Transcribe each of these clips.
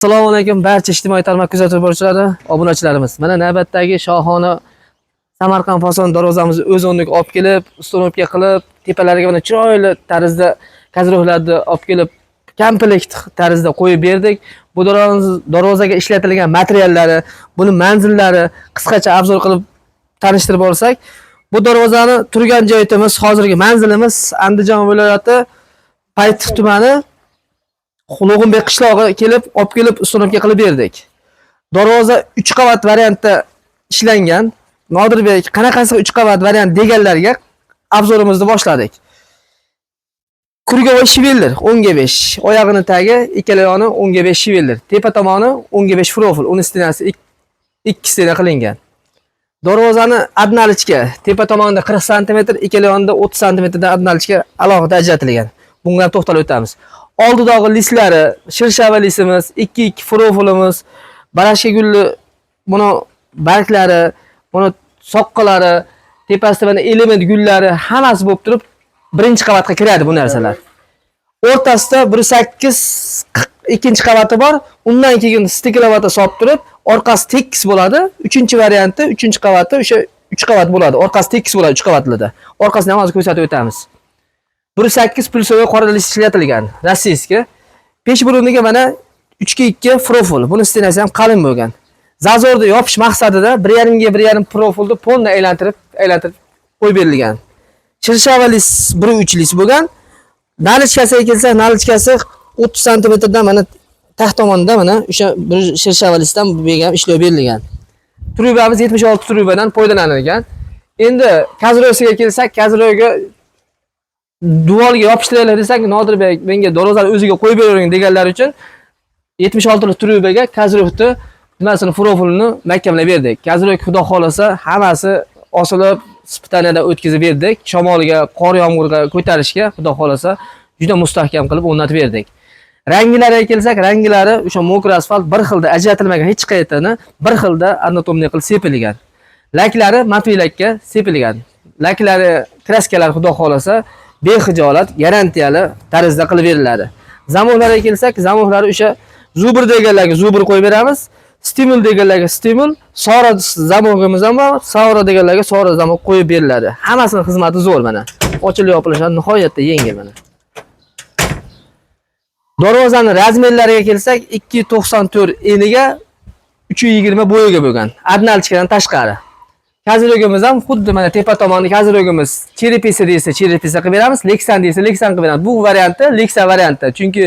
Assalomu alaykum barcha ijtimoiy tarmoq kuzatuv boruvchilari, obunachilarimiz. Mana navbatdagi shohona Samarqand fason darvozamizni o'z o'rniga olib kelib, ustonovka qilib, tepalariga mana chiroyli tarzda kazrohlarni olib kelib, komplekt tarzda qo'yib berdik. Bu darvozaga ishlatilgan materiallari, buni manzillari qisqacha obzor qilib tanishtirib olsak, bu darvozani turgan joyimiz, hozirgi manzilimiz Andijon viloyati Paytix tumani Xulug'inbek qishlog'iga kelib, olib kelib ustonovka qilib berdik. Darvoza 3 qavat variantda ishlangan. Nodirbek, qanaqasi 3 qavat variant deganlarga obzorimizni boshladik. Kurgovoy shiveller 10 ga 5, oyog'ining tagi ikkala yoni 10 ga 5 shiveller, tepa tomoni 10 ga 5 profil, uni stenasi 2 stena qilingan. Darvozani adnalichka tepa tomonida 40 sm, ikkala yonida 30 sm dan adnalichka alohida ajratilgan. Bunga to'xtalib o'tamiz. Oldidagi lislari, shirshava lisimiz, 2 profilimiz, barashka gulli buni barglari, buni soqqalari, tepasida mana element gullari hammasi bo'lib turib, birinchi qavatga kiradi bu narsalar. O'rtasida 1.8 ikkinchi qavati bor. Undan keyin stiklavata solib turib, orqasi tekis bo'ladi. 3-varianti, 3-qavati o'sha 3 qavat bo'ladi. Orqasi tekis bo'ladi 3 qavatlarda. Orqasini ham hozir ko'rsatib o'tamiz. 1.8 pulsovoy qora lis ishlatilgan, rossiyskiy. Pesh buruniga mana 3.2 profil. Buni stenasi ham qalin bo'lgan. Zazorni yopish maqsadida 1.5 ga 1.5 profilni polni aylantirib qo'yib berilgan. Shirshava lis 1.3 lis bo'lgan. Nalichkasiga kelsak, nalichkasi 30 sm dan mana taxt tomonda mana o'sha bir shirshava lisdan bo'lgan ishlov berilgan. Trubamiz 76 trubadan foydalanilgan. Endi kazroyasiga kelsak, kazroyga duvalga yopishtiraylik desak, Nodirbek menga darvozani o'ziga qo'yib bering deganlar uchun 76 trubaga kazroyni nimasini profilini mahkamlab berdik. Kazroy xudo xolasa hammasi osilib, ispitaniyadan o'tkazib berdik. Shamolga, qor yomg'irga ko'tarishga xudo xolasa juda mustahkam qilib o'rnatib berdik. Ranglariga kelsak, ranglari o'sha mokr asfalt bir xilda ajratilmagan, hech qaytini bir xilda anatomniy qilib sepilgan. Laklari matviy lakka sepilgan. Laklari, kraskalar xudo xolasa bexijolat, garantiyali tarzda qilib beriladi. Zamonlarga kelsak, zamonlari o'sha zubr deganlarga zubr qo'yib beramiz. Stimul deganlarga stimul, sora zamog'imiz ham bor, sora deganlarga sora zamog' qo'yib beriladi. Hammasining xizmati zo'r mana. Ochilib yopilishlari nihoyatda yengil mana. Darvozaning razmerlariga kelsak, 2.94 eniga 3.20 bo'yiga bo'lgan. Adnalchkadan tashqari. Kazrogimiz ham xuddi mana tepa tomonda kazrogimiz cherepisa desa cherepisa qilib beramiz, leksan desa leksan qilib beramiz. Bu variantda leksan varianti. Chunki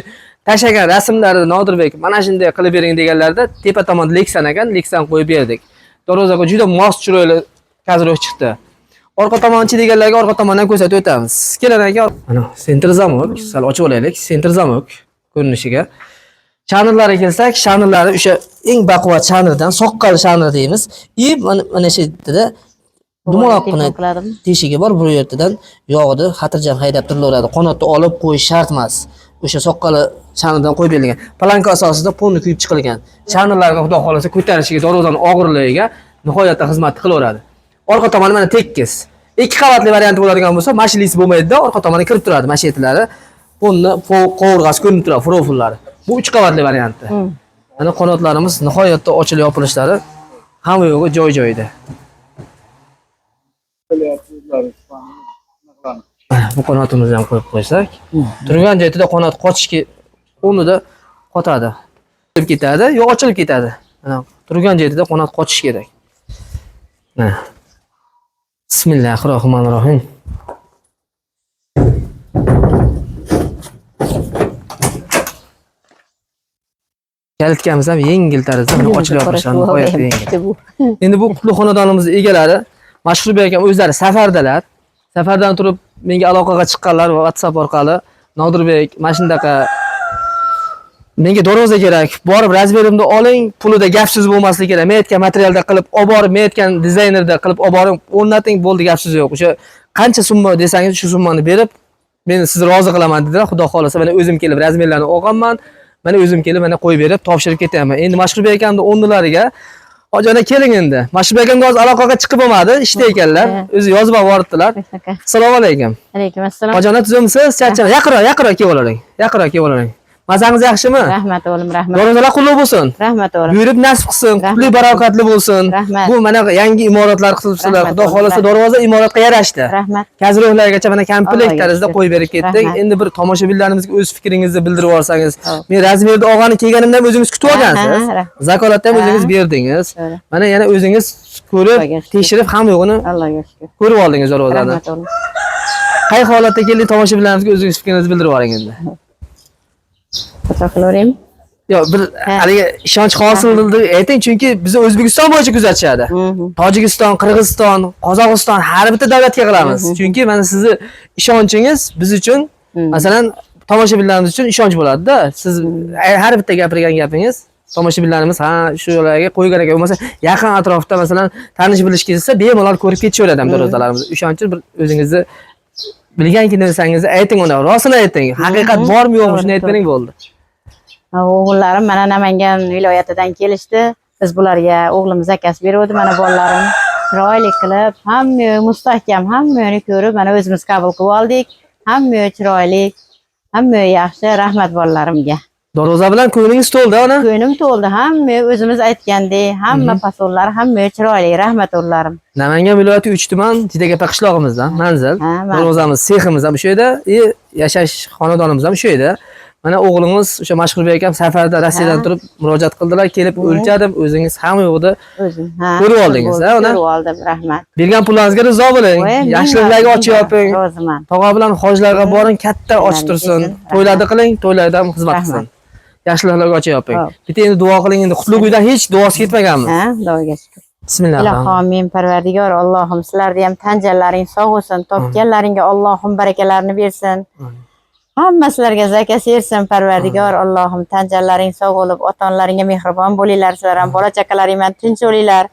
tashagan rasmlarni Nodirbek mana shunday qilib bering deganlarda tepa tomonda leksan ekan, leksan qo'yib berdik. Darvozaga juda mos chiroyli kazrog chiqdi. Orqa tomonchi deganlarga orqa tomondan ko'rsatib o'tamiz. Kelar aka, mana sentr zamok, sal ochib olaylik. Sentr zamok ko'rinishiga. Chanirlarga kelsak, chanirlari o'sha eng baquvvat chanirdan, soqqal chanir deymiz. Mana shu yerda dumaloqqina teshigi bor, bu yerdan yog'ni xotirjam haydab turilaveradi. Qanotni olib qo'yish shart emas. O'sha soqqali chanirdan qo'yib berilgan. Planka asosida polni kuyib chiqilgan. Chanirlarga xudo xolasa ko'tarishiga, darvozaning og'irligiga nihoyatda xizmat qilaveradi. Orqa tomoni mana tekis. 2 qavatli variant bo'ladigan bo'lsa, mashinalisi bo'lmaydi-da, orqa tomoni kirib turadi mashinetlari. Polni qovurg'asi ko'rinib turadi, profillari. Bu 3 qavatli varianti. Mana qanotlarimiz nihoyatda ochilib yopilishlari hamma yo'g'i joy-joyida. Bu qanotimizni ham qo'yib qo'ysak, turgan joyida qanot qochishga o'rnida qotadi. Ochilib ketadi, yo ochilib ketadi. Mana turgan joyida qanot qochish kerak. Mana. Bismillahirrohmanirrohim. Kalitgamiz ham yengil tarzda ochilib yopilishlari nihoyatda yengil. Endi bu qutlug' xonadonimizning egalari Mashhurbek akam o'zlari safardalar. Safardan turib menga aloqaga chiqqanlar va WhatsApp orqali Nodirbek, mana shunaqa menga darvoza kerak, borib razmerimni oling, pulida gap so'z bo'lmasligi kerak. Men aytgan materialda qilib olib borib, men aytgan dizaynerda qilib olib borib, o'rnating, bo'ldi, gap so'z yo'q. O'sha qancha summa desangiz, shu summani berib, men sizni rozi qilaman dedilar. Xudo xolasa mana o'zim kelib razmerlarni olganman. Mana o'zim kelib mana qo'yib berib, topshirib ketaman. Endi Mashhurbek akamning o'rnilariga Hojana keling endi. Mashhurbek akam hozir aloqaga chiqib bo'lmadi, ishda ekanlar. O'zi yozib yuboribdilar. Assalomu alaykum. Alaykum assalom. Hojana tuzimsiz? Charcham. Yaqinroq kelib oling. Yaqinroq kelib oling. Mazangiz yaxshimi? Rahmat o'g'lim, rahmat. Darvozalar qutlug' bo'lsin. Rahmat o'g'lim. Buyurib nasib qilsin, qutli barakatli bo'lsin. Rahmat. Bu mana yangi imoratlar qilibsizlar. Xudo xolasa darvoza imoratga yarashdi. Rahmat. Kazrohlargacha mana komplekt Allohga tarzda shukr. qo'yib berib ketdik. Rahmat. Endi bir tomoshabinlarimizga o'z fikringizni bildirib yuborsangiz. Men Razmerda og'ani kelganimda ham o'zingiz kutib olgansiz. Ha, ha. Zakolatni ham o'zingiz berdingiz. To'g'ri. Mana yana o'zingiz ko'rib, Allohga shukr. tekshirib hamma yo'g'ini Allohga shukr. ko'rib oldingiz darvozani. Rahmat o'g'lim. Qay holatda kelding tomoshabinlarimizga o'zingiz fikringizni bildirib yuboring endi. Foto qilaveraymi? Yo'q, bir haligi ishonch hosildi ayting, chunki biz O'zbekiston bo'yicha kuzatishadi. Tojikiston, Qirg'iziston, Qozog'iston har bitta davlatga qilamiz. Chunki mana sizni ishonchingiz biz uchun, masalan, tomoshabinlarimiz uchun ishonch bo'ladi-da. Siz har bitta gapirgan gapingiz tomoshabinlarimiz ha shu yo'lga qo'ygan ekan, bo'lmasa yaqin atrofda masalan tanish bilish kelsa bemalol ko'rib ketishaveradi ham darvozalarimizni. O'shaning uchun bir o'zingizni bilgan narsangizni ayting, uni rostini ayting. Haqiqat bormi yo'qmi shuni aytganing bo'ldi. O'g'illarim mana Namangan viloyatidan kelishdi. Biz bularga o'g'limiz zakaz beruvdi. Mana bolalarim chiroyli qilib, hamma mustahkam, hammani ko'rib, mana o'zimiz qabul qilib oldik. Hamma chiroyli, hamma yaxshi. Rahmat bolalarimga. Darvoza bilan ko'nglingiz to'ldi, ona? Ko'nglim to'ldi. Hamma o'zimiz aytgandek, hamma fasollar, hamma chiroyli. Rahmat o'g'illarim. Namangan viloyati 3 tuman Jidagapak qishlog'imizdan manzil. Darvozamiz, seximiz ham shu yerda, yashash xonadonimiz ham shu yerda. Mana o'g'limiz o'sha Mashhurbek akam safarda Rossiyadan turib murojaat qildilar, kelib o'lchadim, o'zingiz hamma yo'qda o'zim. ko'rib oldingiz, ha, ona? Ko'rib oldim, rahmat. Bergan pullaringizga rizo bo'ling. Yoshlarga ochib yoping. Roziman. Tog'a bilan hojlarga boring, katta ochib tursin. To'ylarda qiling, to'ylarda ham xizmat qilsin. Yoshlarga ochib yoping. Bitta endi duo qiling, endi qutlug' uydan hech duosi ketmaganmiz. Ha, Xudoga shukr. Bismillah. Ilohim Parvardigor Allohim sizlarga ham tan jonlaring sog' bo'lsin, topganlaringga Allohim barakalarini bersin. Hamma sizlarga zakaz bersin Parvardigor Allohim tan jonlaring sog' bo'lib, ota-onalaringga mehribon bo'linglar, sizlar ham bola chaqalaring ham tinch bo'linglar.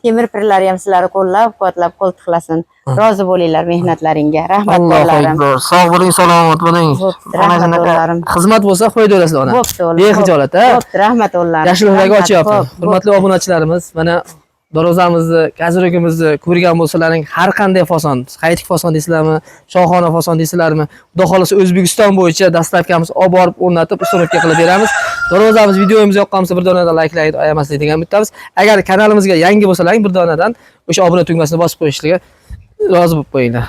Temir pirlar ham sizlarni qo'llab-quvvatlab qo'ltiqlasin. Rozi bo'linglar mehnatlaringga. Rahmat bolalarim. Sog' bo'ling, salomat bo'ling. Rahmat bolalarim. Xizmat bo'lsa foyda olasizlar, ona. Bo'pti o'g'lim. Bexijolat, ha? Bo'pti, rahmat o'g'llarim. Yoshlarga ochib yoping. Hurmatli obunachilarimiz, mana darvozamizni, gazrogimizni ko'rgan bo'lsalaring, har qanday fason, qaytik fason deysizlarmi, shohona fason deysizlarmi, xudo xolasa O'zbekiston bo'yicha dastlabkamiz olib borib o'rnatib, ustunovka qilib beramiz. Darvozamiz videomiz yoqqan bo'lsa bir donadan likelayni ayamaslik degan bittamiz. Agar kanalimizga yangi bo'lsalaring bir donadan o'sha obuna tugmasini bosib qo'yishligiga rozi bo'lib qo'yinglar.